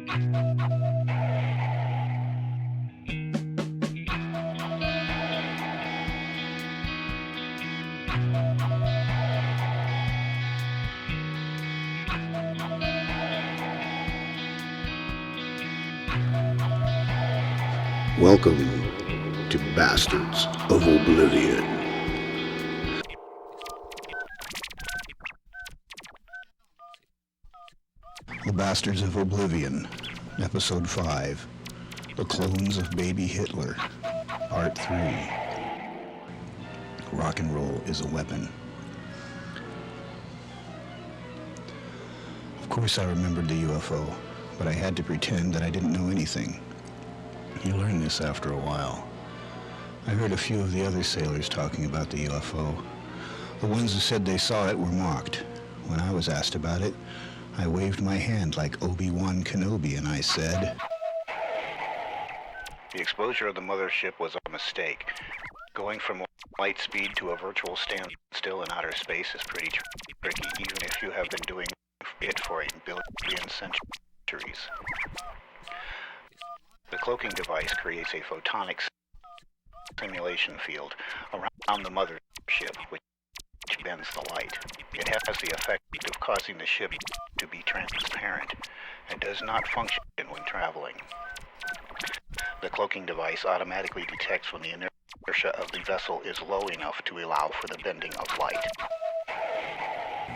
Welcome to Bastards of Oblivion. The Bastards of Oblivion, Episode 5, The Clones of Baby Hitler, Part 3. Rock and roll is a weapon. Of course I remembered the UFO, but I had to pretend that I didn't know anything. You learn this after a while. I heard a few of the other sailors talking about the UFO. The ones who said they saw it were mocked. When I was asked about it, I waved my hand like Obi-Wan Kenobi and I said, "The exposure of the mothership was a mistake. Going from light speed to a virtual standstill in outer space is pretty tricky, even if you have been doing it for a billion centuries. The cloaking device creates a photonic simulation field around the mothership, which bends the light. It has the effect of causing the ship to be transparent and does not function when traveling. The cloaking device automatically detects when the inertia of the vessel is low enough to allow for the bending of light."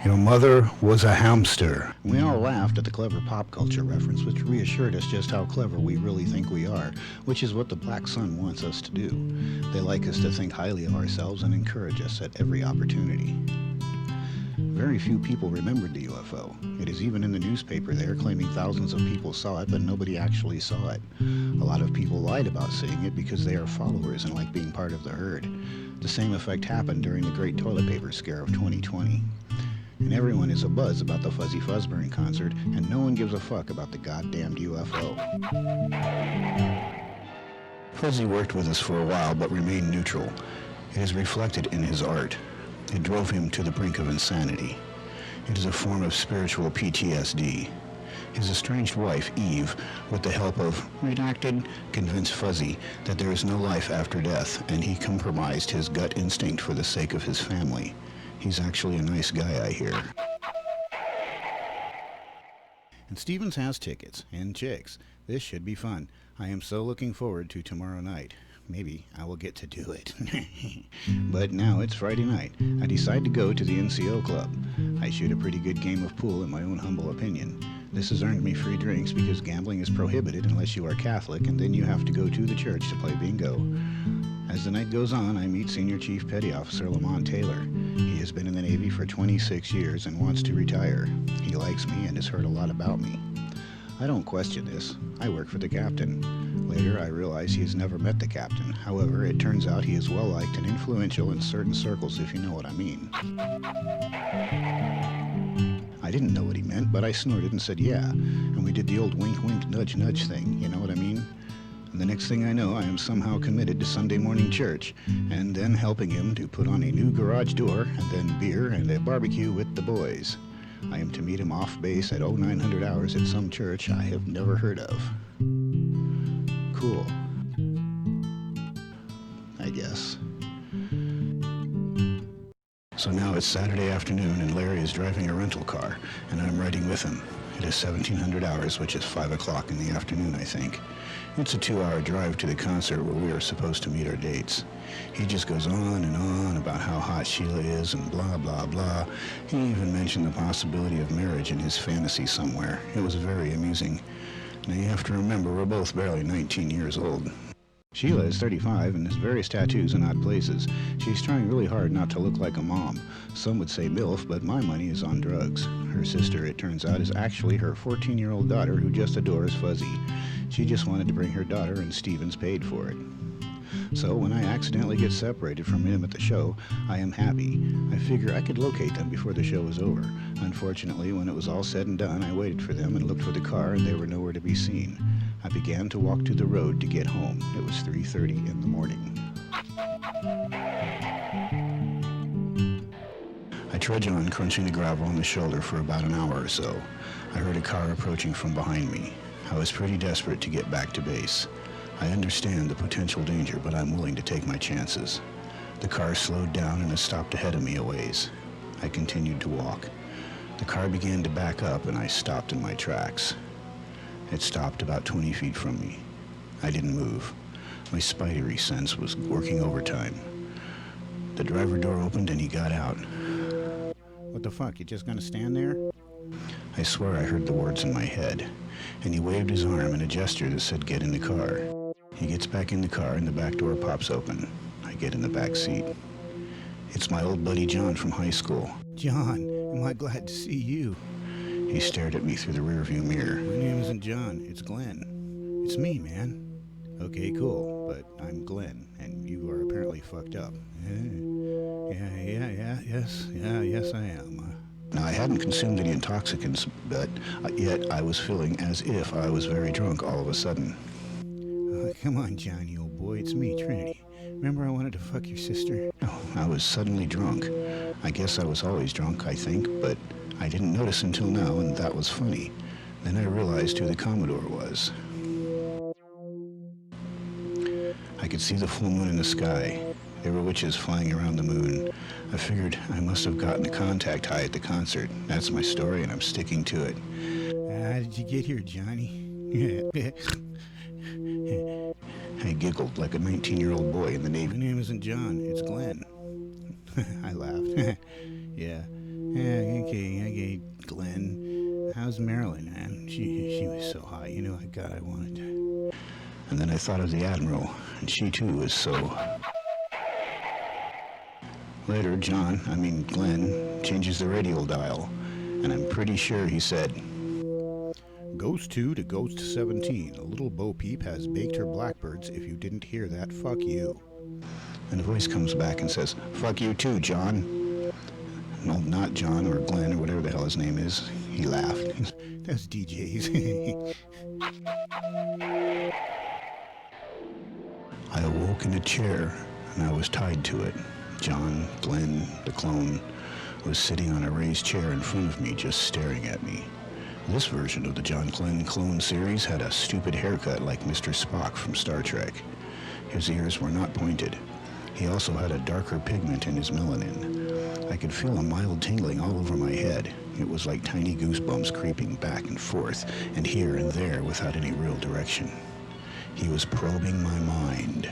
Your mother was a hamster. We all laughed at the clever pop culture reference, which reassured us just how clever we really think we are, which is what the Black Sun wants us to do. They like us to think highly of ourselves and encourage us at every opportunity. Very few people remembered the UFO. It is even in the newspaper there, claiming thousands of people saw it, but nobody actually saw it. A lot of people lied about seeing it because they are followers and like being part of the herd. The same effect happened during the Great Toilet Paper Scare of 2020. And everyone is abuzz about the Fuzzy Fuzberene concert, and no one gives a fuck about the goddamned UFO. Fuzzy worked with us for a while, but remained neutral. It is reflected in his art. It drove him to the brink of insanity. It is a form of spiritual PTSD. His estranged wife, Eve, with the help of Redacted, convinced Fuzzy that there is no life after death, and he compromised his gut instinct for the sake of his family. He's actually a nice guy, I hear. And Stevens has tickets and chicks. This should be fun. I am so looking forward to tomorrow night. Maybe I will get to do it. But now it's Friday night. I decide to go to the NCO club. I shoot a pretty good game of pool in my own humble opinion. This has earned me free drinks because gambling is prohibited unless you are Catholic, and then you have to go to the church to play bingo. As the night goes on, I meet Senior Chief Petty Officer Lamont Taylor. He has been in the Navy for 26 years and wants to retire. He likes me and has heard a lot about me. I don't question this. I work for the captain. Later, I realize he has never met the captain. However, it turns out he is well-liked and influential in certain circles, if you know what I mean. I didn't know what he meant, but I snorted and said yeah, and we did the old wink-wink, nudge-nudge thing, you know what I mean? And the next thing I know, I am somehow committed to Sunday morning church, and then helping him to put on a new garage door, and then beer and a barbecue with the boys. I am to meet him off base at 0900 hours at some church I have never heard of. Cool. I guess. So now it's Saturday afternoon and Larry is driving a rental car, and I'm riding with him. It is 1700 hours, which is 5 o'clock in the afternoon, I think. It's a 2-hour drive to the concert where we are supposed to meet our dates. He just goes on and on about how hot Sheila is and blah, blah, blah. He even mentioned the possibility of marriage in his fantasy somewhere. It was very amusing. Now you have to remember, we're both barely 19 years old. Sheila is 35 and has various tattoos in odd places. She's trying really hard not to look like a mom. Some would say MILF, but my money is on drugs. Her sister, it turns out, is actually her 14-year-old daughter who just adores Fuzzy. She just wanted to bring her daughter and Stevens paid for it. So when I accidentally get separated from him at the show, I am happy. I figure I could locate them before the show was over. Unfortunately, when it was all said and done, I waited for them and looked for the car, and they were nowhere to be seen. I began to walk to the road to get home. It was 3:30 in the morning. I trudge on, crunching the gravel on the shoulder for about an hour or so. I heard a car approaching from behind me. I was pretty desperate to get back to base. I understand the potential danger, but I'm willing to take my chances. The car slowed down and it stopped ahead of me a ways. I continued to walk. The car began to back up and I stopped in my tracks. It stopped about 20 feet from me. I didn't move. My spidery sense was working overtime. The driver door opened and he got out. What the fuck, you just gonna stand there? I swear I heard the words in my head, and he waved his arm in a gesture that said get in the car. He gets back in the car and the back door pops open. I get in the back seat. It's my old buddy John from high school. John, am I glad to see you. He stared at me through the rearview mirror. My name isn't John, it's Glenn. It's me, man. Okay, cool, but I'm Glenn, and you are apparently fucked up. Yes, I am. Now, I hadn't consumed any intoxicants, but yet I was feeling as if I was very drunk all of a sudden. Come on, Johnny, old boy, it's me, Trinity. Remember I wanted to fuck your sister? Oh, I was suddenly drunk. I guess I was always drunk, I think, but I didn't notice until now, and that was funny. Then I realized who the Commodore was. I could see the full moon in the sky. There were witches flying around the moon. I figured I must have gotten a contact high at the concert. That's my story, and I'm sticking to it. How did you get here, Johnny? I giggled like a 19-year-old boy in the Navy. My name isn't John, it's Glenn. I laughed. Yeah, okay, Glenn. How's Marilyn, man? She was so hot, you know, God, I wanted to. And then I thought of the Admiral, and she too was so... Later, Glenn, changes the radial dial, and I'm pretty sure he said, Ghost 2 to Ghost 17. A little Bo Peep has baked her blackbirds. If you didn't hear that, fuck you. And a voice comes back and says, fuck you too, John. No, not John or Glenn or whatever the hell his name is. He laughed. That's DJs. I awoke in a chair, and I was tied to it. John, Glenn, the clone, was sitting on a raised chair in front of me, just staring at me. This version of the John Glenn clone series had a stupid haircut like Mr. Spock from Star Trek. His ears were not pointed. He also had a darker pigment in his melanin. I could feel a mild tingling all over my head. It was like tiny goosebumps creeping back and forth, and here and there without any real direction. He was probing my mind.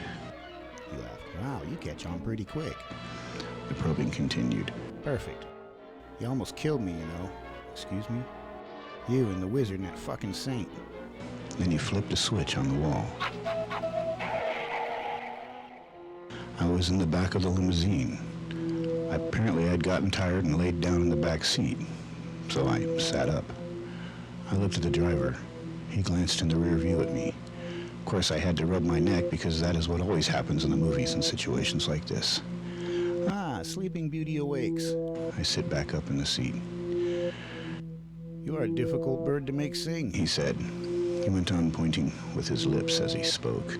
He laughed. Wow, you catch on pretty quick. The probing continued. Perfect. You almost killed me, you know. Excuse me? You and the wizard and that fucking saint. Then he flipped a switch on the wall. I was in the back of the limousine. Apparently I'd gotten tired and laid down in the back seat, so I sat up. I looked at the driver. He glanced in the rear view at me. Of course, I had to rub my neck because that is what always happens in the movies in situations like this. Ah, Sleeping Beauty awakes. I sit back up in the seat. You are a difficult bird to make sing, he said. He went on pointing with his lips as he spoke.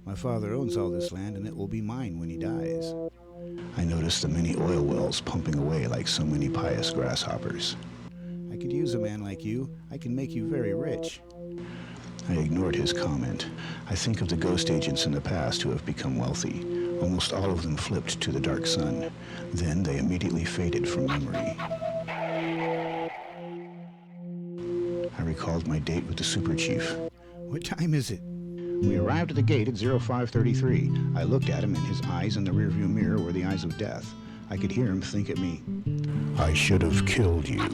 My father owns all this land, and it will be mine when he dies. I noticed the many oil wells pumping away like so many pious grasshoppers. I could use a man like you. I can make you very rich. I ignored his comment. I think of the ghost agents in the past who have become wealthy. Almost all of them flipped to the dark sun. Then they immediately faded from memory. I recalled my date with the super chief. What time is it? We arrived at the gate at 0533. I looked at him, and his eyes in the rearview mirror were the eyes of death. I could hear him think at me, I should have killed you.